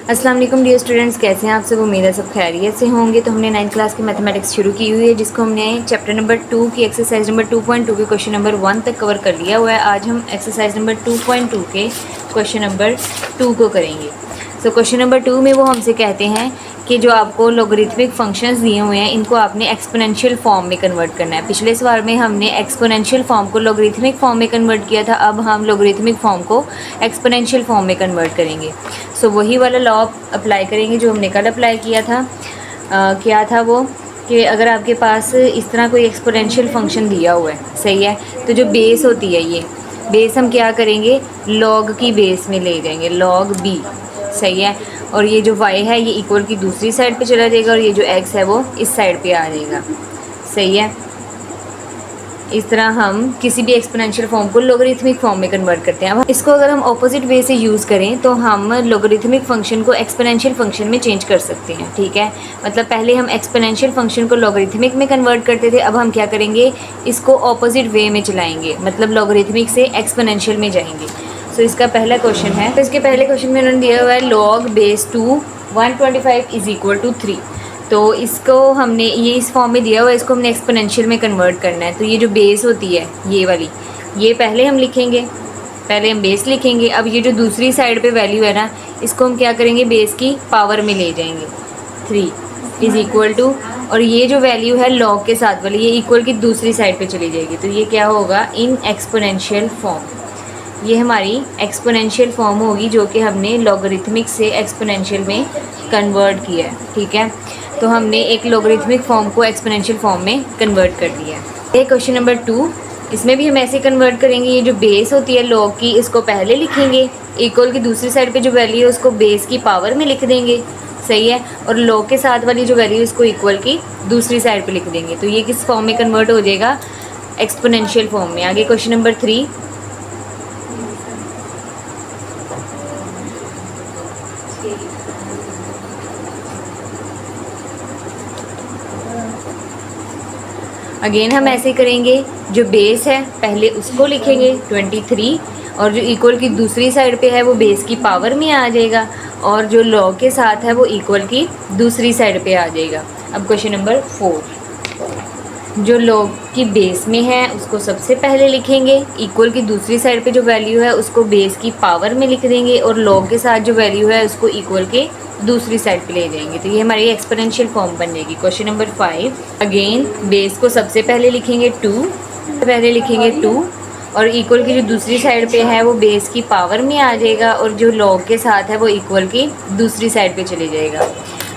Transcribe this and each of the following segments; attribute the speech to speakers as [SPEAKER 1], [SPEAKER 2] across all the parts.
[SPEAKER 1] अस्सलाम वालेकुम dear students, कैसे हैं आप सब। उम्मीद है सब खैरियत से होंगे। तो हमने 9th क्लास की मैथमेटिक्स शुरू की हुई है, जिसको हमने चैप्टर नंबर 2 की एक्सरसाइज नंबर 2.2 के क्वेश्चन नंबर 1 तक कवर कर लिया हुआ है। आज हम एक्सरसाइज नंबर 2.2 के क्वेश्चन नंबर 2 को करेंगे। सो क्वेश्चन नंबर 2 में वो हमसे कहते हैं कि जो आपको लॉगरिथमिक फंक्शंस दिए हुए हैं, इनको आपने एक्सपोनेंशियल फॉर्म में कन्वर्ट करना है। पिछले सवाल में हमने एक्सपोनेंशियल फॉर्म को लॉगरिथमिक फॉर्म में कन्वर्ट किया था, अब हम लॉगरिथमिक फॉर्म को एक्सपोनेंशियल फॉर्म में कन्वर्ट करेंगे। सो वही वाला लॉ अप्लाई करेंगे जो हमने कल अप्लाई किया था। क्या था वो कि अगर आपके पास इस तरह कोई एक्सपोनेंशियल फंक्शन दिया हुआ है, सही है, तो जो बेस होती है, ये बेस हम क्या करेंगे, लॉग की बेस में ले जाएंगे, लॉग बी, सही है। और ये जो y है ये इक्वल की दूसरी साइड पे चला जाएगा और ये जो x है वो इस साइड पे आ जाएगा, सही है। इस तरह हम किसी भी एक्सपोनेंशियल फॉर्म को लॉगरिथमिक फॉर्म में कन्वर्ट करते हैं। अब इसको अगर हम ऑपोजिट वे से यूज़ करें तो हम लॉगरिथमिक फंक्शन को एक्सपोनेंशियल फंक्शन में चेंज कर सकते हैं, ठीक है। मतलब पहले हम एक्सपोनेंशियल फंक्शन को लॉगरिथमिक में कन्वर्ट करते थे, अब हम क्या करेंगे, इसको ऑपोजिट वे में चलाएंगे, मतलब लॉगरिथमिक से एक्सपोनेंशियल में जाएंगे। सो इसका पहला क्वेश्चन है, तो इसके पहले क्वेश्चन में उन्होंने दिया हुआ है log base 2 125 is equal to 3। तो इसको हमने ये इस फॉर्म में दिया हुआ है, इसको हमने एक्सपोनेंशियल में कन्वर्ट करना है। तो ये जो बेस होती है ये वाली, ये पहले हम लिखेंगे, पहले हम बेस लिखेंगे। अब ये जो दूसरी साइड पे वैल्यू है ना, इसको हम क्या करेंगे, बेस की पावर में ले जाएंगे, 3 इज़ इक्वल टू, और ये जो वैल्यू है लॉग के साथ वाली, ये इक्वल की दूसरी साइड पे चली जाएगी। तो ये क्या होगा, इन एक्सपोनेंशियल फॉर्म। ये हमारी एक्सपोनेंशियल फॉर्म होगी जो कि हमने लॉगरिथमिक से एक्सपोनेंशियल में कन्वर्ट किया है, ठीक है। तो हमने एक लॉगरिथमिक फॉर्म को एक्सपोनेंशियल फॉर्म में कन्वर्ट कर दिया है। ये क्वेश्चन नंबर 2, इसमें भी हम ऐसे कन्वर्ट करेंगे। ये जो बेस होती है लॉग की, इसको पहले लिखेंगे, इक्वल की दूसरी साइड पे जो वैल्यू है उसको बेस की पावर में लिख देंगे, सही है। और लॉग के साथ वाली जो वैल्यू है इसको इक्वल की दूसरी साइड पे लिख देंगे। तो ये किस फॉर्म में कन्वर्ट हो जाएगा, एक्सपोनेंशियल फॉर्म में। आगे क्वेश्चन नंबर 3, अगेन हम ऐसे करेंगे, जो बेस है पहले उसको लिखेंगे 23, और जो इक्वल की दूसरी साइड पे है वो बेस की पावर में आ जाएगा, और जो लॉग के साथ है वो इक्वल की दूसरी साइड पे आ जाएगा। अब क्वेश्चन नंबर 4, जो लॉग की बेस में है उसको सबसे पहले लिखेंगे, इक्वल की दूसरी साइड पे जो वैल्यू है उसको बेस की पावर में लिख देंगे, और लॉग के साथ जो वैल्यू है उसको इक्वल के दूसरी साइड पे ले जाएंगे। तो ये हमारी एक्सपोनेंशियल फॉर्म बन जाएगी। क्वेश्चन नंबर 5, अगेन बेस को सबसे पहले लिखेंगे 2, पहले लिखेंगे 2, और इक्वल की जो दूसरी साइड पे है वो बेस की पावर में आ जाएगा, और जो लॉग के साथ है वो इक्वल की दूसरी साइड पे चले जाएगा।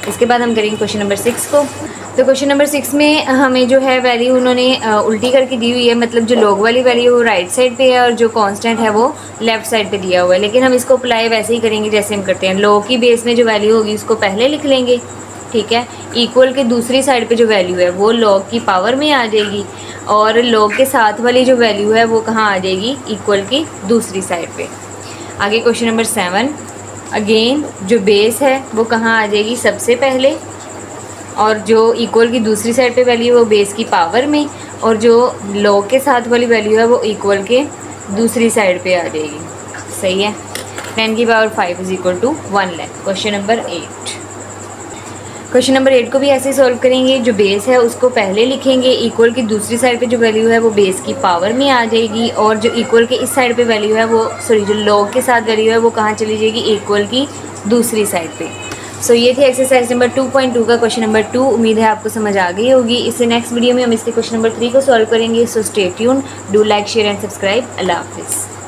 [SPEAKER 1] इसके बाद हम करेंगे क्वेश्चन नंबर 6 को। तो क्वेश्चन नंबर 6 में हमें जो है वैल्यू उन्होंने उल्टी करके दी हुई है, मतलब जो लॉग वाली वैल्यू वो राइट साइड पे है और जो कांस्टेंट है वो लेफ्ट साइड पे दिया हुआ है। लेकिन हम इसको अप्लाई वैसे ही करेंगे जैसे हम करते हैं, लॉग की बेस में जो वैल्यू होगी उसको पहले लिख लेंगे, ठीक है। इक्वल के दूसरी साइड पे जो वैल्यू है वो लॉग की पावर में आ जाएगी, और लॉग के साथ वाली जो वैल्यू है वो कहाँ आ जाएगी, इक्वल की दूसरी साइड पे। आगे क्वेश्चन नंबर 7, अगेन जो बेस है वो कहाँ आ जाएगी, सबसे पहले, और जो इक्वल की दूसरी साइड पे वैल्यू है वो बेस की पावर में, और जो लॉग के साथ वाली वैल्यू है वो इक्वल के दूसरी साइड पे आ जाएगी, सही है। 10 की power 5 is equal to 1 lakh. Question number 8, question number 8 को भी ऐसे सॉल्व करेंगे, जो बेस है उसको पहले लिखेंगे, इक्वल की दूसरी साइड पे जो वैल्यू है वो बेस की पावर में आ जाएगी, और जो इक्वल के इस साइड पे वैल्यू है वो, सॉरी, जो लॉग के साथ वैल्यू है वो कहाँ चली जाएगी, इक्वल की दूसरी साइड पे। सो ये थे एक्सरसाइज नंबर 2.2 का क्वेश्चन नंबर 2। उम्मीद है आपको समझ आ गई होगी। इससे नेक्स्ट वीडियो में हम इसके क्वेश्चन नंबर 3 को सॉल्व करेंगे। So stay tuned, do like, share and subscribe. अल्लाह हाफिज़।